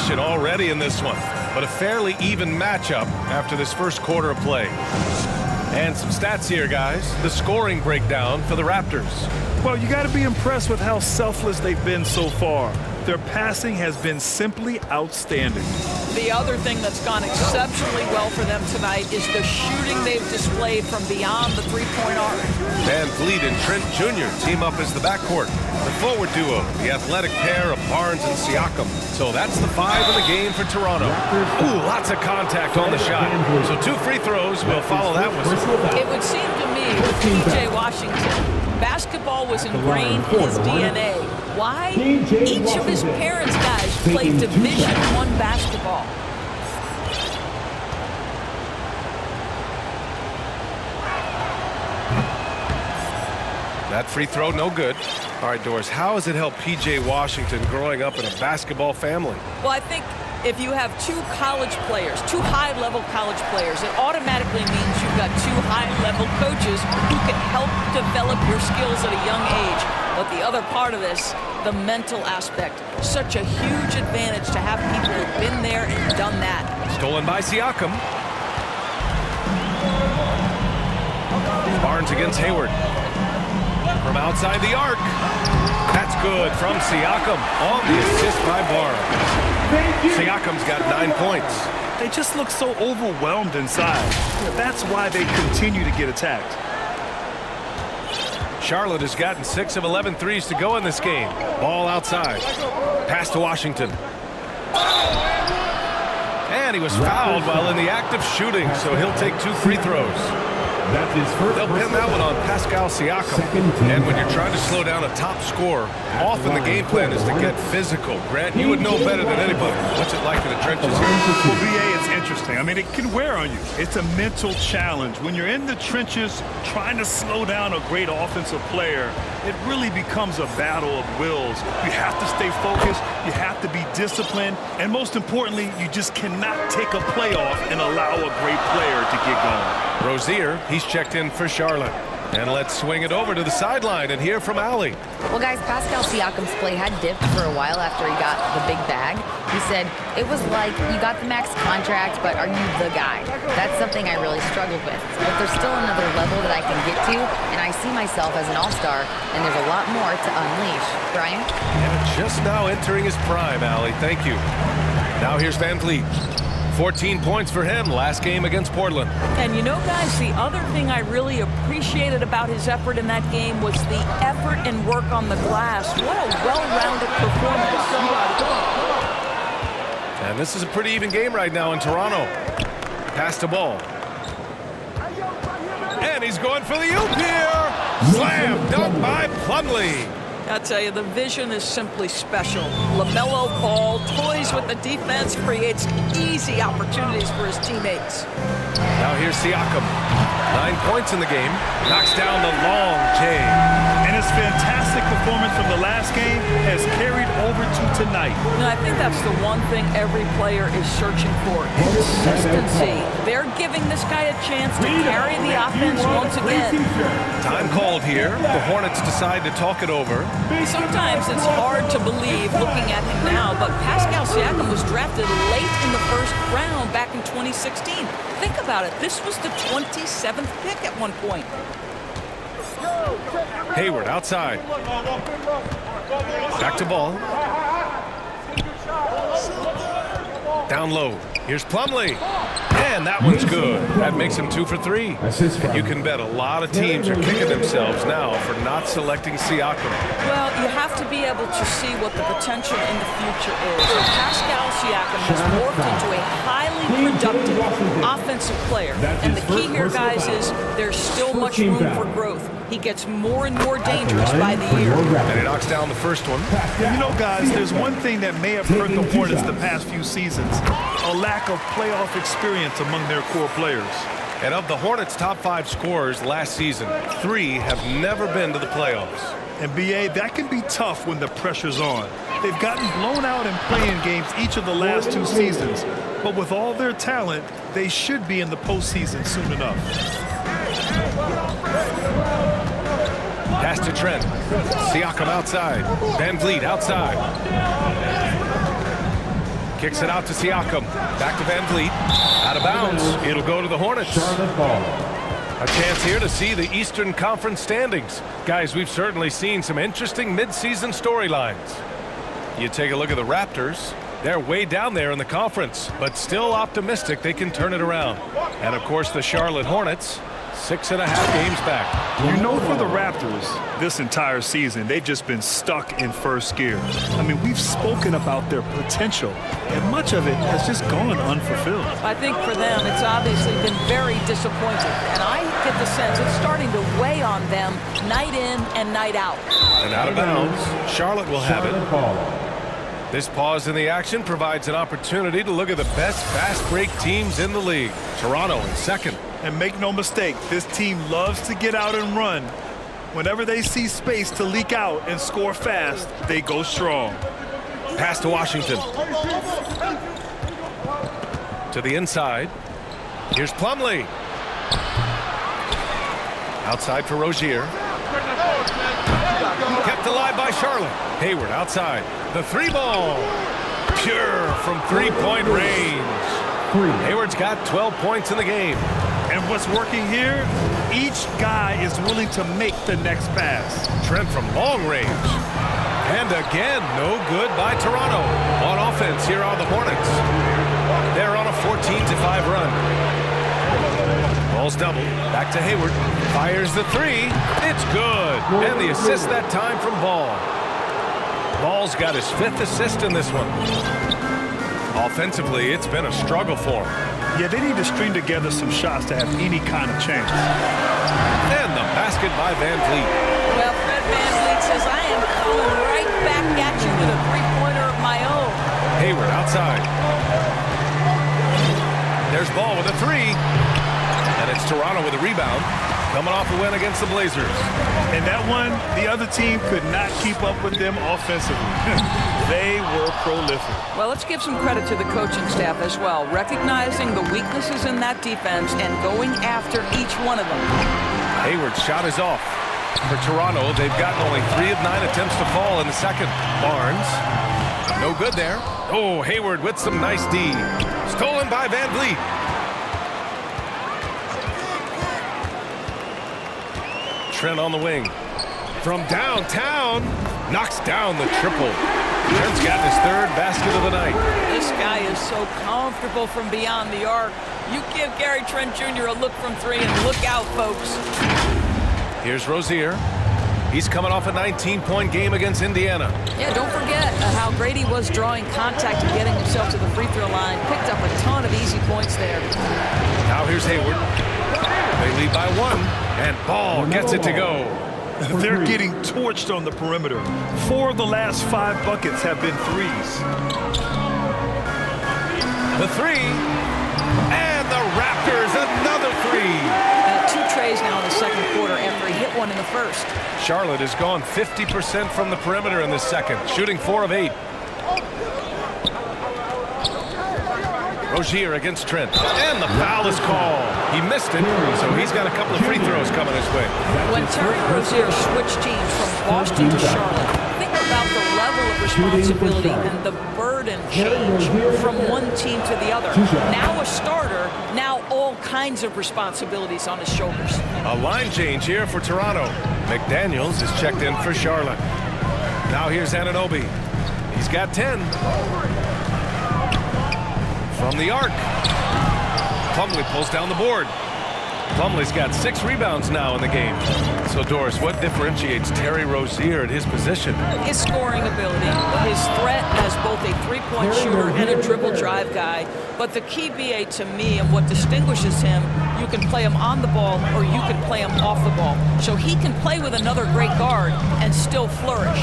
possession already in this one, but a fairly even matchup after this first quarter of play. And some stats here, guys. The scoring breakdown for the Raptors. Well, you got to be impressed with how selfless they've been so far. Their passing has been simply outstanding. The other thing that's gone exceptionally well for them tonight is the shooting they've displayed from beyond the three-point arc. Van Vliet and Trent Jr. team up as the backcourt. The forward duo, the athletic pair of Barnes and Siakam. So that's the 5 in the game for Toronto. Ooh, lots of contact on the shot. So 2 free throws will follow that one. It would seem to me with P.J. Washington, basketball was ingrained in his DNA. Why? Each of his parents' guys played Division I basketball. That free throw, no good. All right, Doris, how has it helped P.J. Washington growing up in a basketball family? Well, I think if you have 2 college players, 2 high-level college players, it automatically means you've got 2 high-level coaches who can help develop your skills at a young age. But the other part of this, the mental aspect, such a huge advantage to have people who've been there and done that. Stolen by Siakam. Barnes against Hayward. From outside the arc. That's good from Siakam on the assist by Barnes. Siakam's got 9 points. They just look so overwhelmed inside. That's why they continue to get attacked. Charlotte has gotten 6 of 11 threes to go in this game. Ball outside. Pass to Washington. And he was fouled while in the act of shooting, so he'll take 2 free throws. They'll pin that one on Pascal Siakam. And when you're trying to slow down a top scorer, often the game plan is to get physical. Grant, you would know better than anybody. What's it like in the trenches here? Well, BA, it's interesting. I mean, it can wear on you. It's a mental challenge. When you're in the trenches trying to slow down a great offensive player, it really becomes a battle of wills. You have to stay focused. You have to be disciplined. And most importantly, you just cannot take a play off and allow a great player to get going. Rozier, he's checked in for Charlotte. And let's swing it over to the sideline and hear from Allie. Well, guys, Pascal Siakam's play had dipped for a while after he got the big bag. He said, it was like, you got the max contract, but are you the guy? That's something I really struggled with. But there's still another level that I can get to, and I see myself as an all-star, and there's a lot more to unleash. Brian? And just now entering his prime, Allie. Thank you. Now here's Van Vliet. 14 points for him last game against Portland. And you know, guys, the other thing I really appreciated about his effort in that game was the effort and work on the glass. What a well-rounded performance. And this is a pretty even game right now in Toronto. Pass the ball. And he's going for the oop here. Slam dunk by Plumlee. I tell you, the vision is simply special. LaMelo Ball toys with the defense, creates easy opportunities for his teammates. Now here's Siakam. 9 points in the game. Knocks down the long J. And his fantastic performance from the last game has carried over to tonight. And I think that's the one thing every player is searching for. Consistency. They're giving this guy a chance to carry the offense once again. Time called here. The Hornets decide to talk it over. Sometimes it's hard to believe looking at him now, but Pascal Siakam was drafted late in the first round back in 2016. Think about it. This was the 27th pick at one point. Hayward outside. Back to ball. Down low. Here's Plumlee. And that one's good. That makes him 2 for 3. And you can bet a lot of teams are kicking themselves now for not selecting Siakam. Well, you have to be able to see what the potential in the future is. And Pascal Siakam has morphed into a highly productive offensive player. And the key here, guys, is there's still much room for growth. He gets more and more dangerous by the year. And he knocks down the first one. You know, guys, there's one thing that may have hurt the Hornets the past few seasons. A lack of playoff experience among their core players. And of the Hornets' top 5 scorers last season, 3 have never been to the playoffs. And BA, that can be tough when the pressure's on. They've gotten blown out in play-in games each of the last 2 seasons. But with all their talent, they should be in the postseason soon enough. Pass to Trent. Siakam outside. Van Vliet outside. Kicks it out to Siakam. Back to Van Vliet. Out of bounds. It'll go to the Hornets. A chance here to see the Eastern Conference standings. Guys, we've certainly seen some interesting midseason storylines. You take a look at the Raptors. They're way down there in the conference, but still optimistic they can turn it around. And, of course, the Charlotte Hornets, 6.5 games back. You know, for the Raptors, this entire season, they've just been stuck in first gear. I mean, we've spoken about their potential, and much of it has just gone unfulfilled. I think for them, it's obviously been very disappointing. And I get the sense it's starting to weigh on them night in and night out. And out of bounds, Charlotte will have it. This pause in the action provides an opportunity to look at the best fast break teams in the league. Toronto in second. And make no mistake, this team loves to get out and run. Whenever they see space to leak out and score fast, they go strong. Pass to Washington. To the inside. Here's Plumlee. Outside for Rozier. Kept alive by Charlotte. Hayward outside. The three ball. Pure from three-point range. Hayward's got 12 points in the game. And what's working here, each guy is willing to make the next pass. Trent from long range. And again, no good by Toronto. On offense, here are the Hornets. They're on a 14-5 run. Ball's doubled. Back to Hayward. Fires the three. It's good. And the assist that time from Ball. Ball's got his 5th assist in this one. Offensively, it's been a struggle for him. Yeah, they need to string together some shots to have any kind of chance. And the basket by Van Vliet. Well, Fred Van Vliet says, I am coming right back at you with a three-pointer of my own. Hayward outside. There's Ball with a three. And it's Toronto with a rebound. Coming off a win against the Blazers. And that one, the other team could not keep up with them offensively. They were prolific. Well, let's give some credit to the coaching staff as well, recognizing the weaknesses in that defense and going after each one of them. Hayward's shot is off. For Toronto, they've gotten only 3 of 9 attempts to fall in the second. Barnes, no good there. Oh, Hayward with some nice D. Stolen by Van Vliet. Trent on the wing. From downtown, knocks down the triple. Trent's got his 3rd basket of the night. This guy is so comfortable from beyond the arc. You give Gary Trent Jr. a look from 3 and look out, folks. Here's Rozier. He's coming off a 19-point game against Indiana. Yeah, don't forget how great he was drawing contact and getting himself to the free throw line. Picked up a ton of easy points there. Now here's Hayward. They lead by 1, and Ball gets it to go. They're getting torched on the perimeter. 4 of the last 5 buckets have been threes. The three, and the Raptors another 3. 2 trays now in the second quarter after he hit one in the first. Charlotte has gone 50% from the perimeter in the second, shooting 4 of 8. Rozier against Trent, and the foul is called. He missed it, so he's got a couple of free throws coming his way. When Terry Rozier switched teams from Boston to Charlotte, think about the level of responsibility and the burden change from one team to the other. Now a starter, now all kinds of responsibilities on his shoulders. A line change here for Toronto. McDaniels is checked in for Charlotte. Now here's Anunoby. He's got 10. From the arc. Plumlee pulls down the board. Plumlee's got 6 rebounds now in the game. So, Doris, what differentiates Terry Rozier at his position? His scoring ability, his threat as both a three-point shooter and a dribble drive guy. But the key, BA, to me, and what distinguishes him, you can play him on the ball or you can play him off the ball. So he can play with another great guard and still flourish.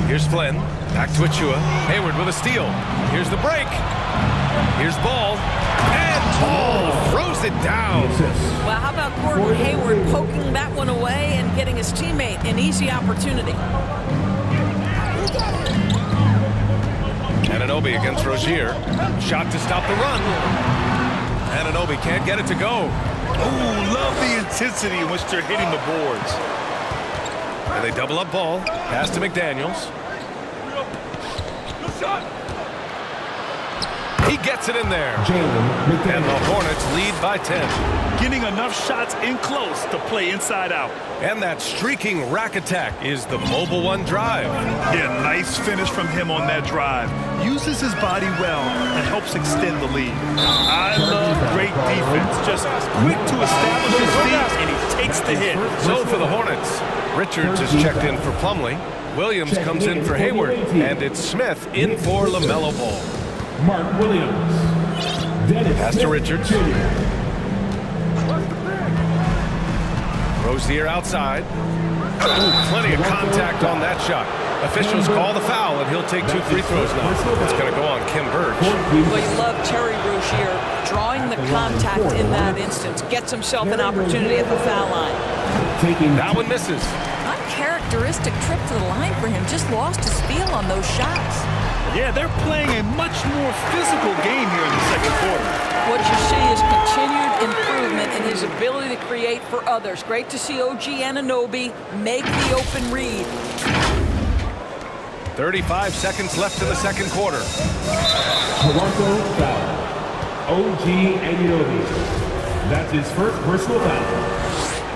Here's Flynn. Back to Achua. Hayward with a steal. Here's the break. Here's Ball. And Ball throws it down. Well, how about Gordon Hayward poking that one away and getting his teammate an easy opportunity? Anunoby against Rozier. Shot to stop the run. Anunoby can't get it to go. Ooh, love the intensity in which they're hitting the boards. And they double up Ball. Pass to McDaniels. He gets it in there. And the Hornets lead by 10. Getting enough shots in close to play inside out. And that streaking rack attack is the Mobile One drive. Yeah, nice finish from him on that drive. Uses his body well and helps extend the lead. I love great defense. Just quick to establish his feet, and he takes the hit. So for the Hornets, Richards is checked in for Plumlee. Williams comes in for Hayward. And it's Smith in for LaMelo Ball. Mark Williams. Pass to Richards. Rozier outside. Ooh, plenty of contact on that shot. Officials call the foul, and he'll take 2 free throws now. It's going to go on Kim Birch. Well, you love Terry Rozier drawing the contact in that instance. Gets himself an opportunity at the foul line. That one misses. Uncharacteristic trip to the line for him. Just lost his feel on those shots. Yeah, they're playing a much more physical game here in the second quarter. What you see is continued improvement in his ability to create for others. Great to see OG Anunoby make the open read. 35 seconds left in the second quarter. Toronto foul. OG Anunoby. That's his first personal foul.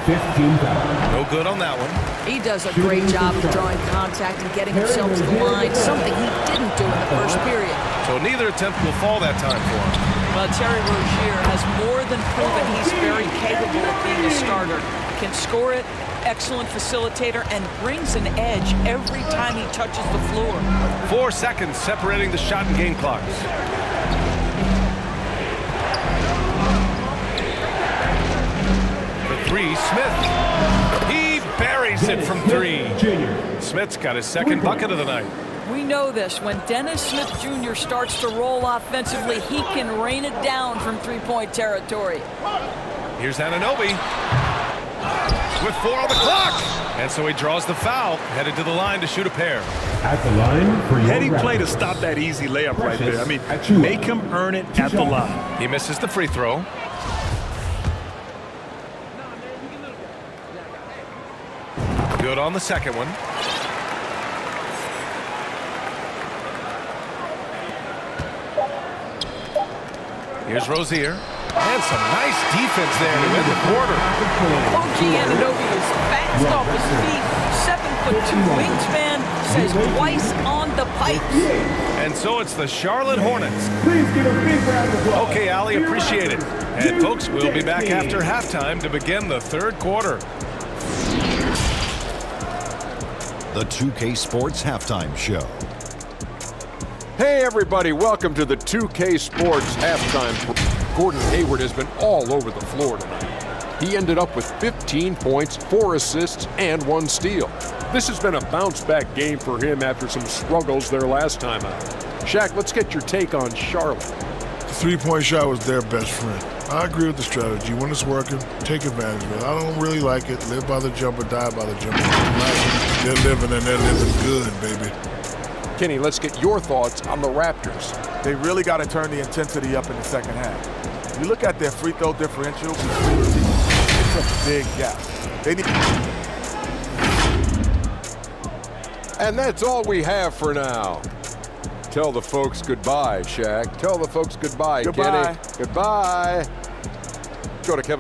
15 foul. No good on that one. He does a great job of drawing contact and getting himself to the line, something he didn't do in the first period. So neither attempt will fall that time for him. Well, Terry Rozier has more than proven he's very capable of being a starter. Can score it, excellent facilitator, and brings an edge every time he touches the floor. 4 seconds separating the shot and game clocks. For 3, Smith. He buries it from 3. Smith's got his second bucket of the night. We know this. When Dennis Smith Jr. starts to roll offensively, he can rain it down from three-point territory. Here's Anunoby with 4 on the clock. And so he draws the foul, headed to the line to shoot a pair. At the line for your Heady play to Raptors. stop that easy layup right there. I mean, Achua. make him earn it at the line. He misses the free throw. Good on the second one. Here's Rozier. And some nice defense there to end the quarter. OG Anunoby is fast off his feet. 7'2" wingspan, says twice on the pipes. And so it's the Charlotte Hornets. Please give a big round of applause. Okay, Allie, appreciate it. And folks, we'll be back after halftime to begin the third quarter. The 2K Sports Halftime Show. Hey everybody, welcome to the 2K Sports Halftime. Gordon Hayward has been all over the floor tonight. He ended up with 15 points, 4 assists, and 1 steal. This has been a bounce-back game for him after some struggles their last time out. Shaq, let's get your take on Charlotte. The three-point shot was their best friend. I agree with the strategy. When it's working, take advantage of it. I don't really like it. Live by the jumper, die by the jumper. They're living and they're living good, baby. Kenny, let's get your thoughts on the Raptors. They really got to turn the intensity up in the second half. You look at their free throw differential between the teams, it's a big gap. They need. And that's all we have for now. Tell the folks goodbye, Shaq. Tell the folks goodbye, Goodbye. Kenny. Goodbye. Go to Kevin.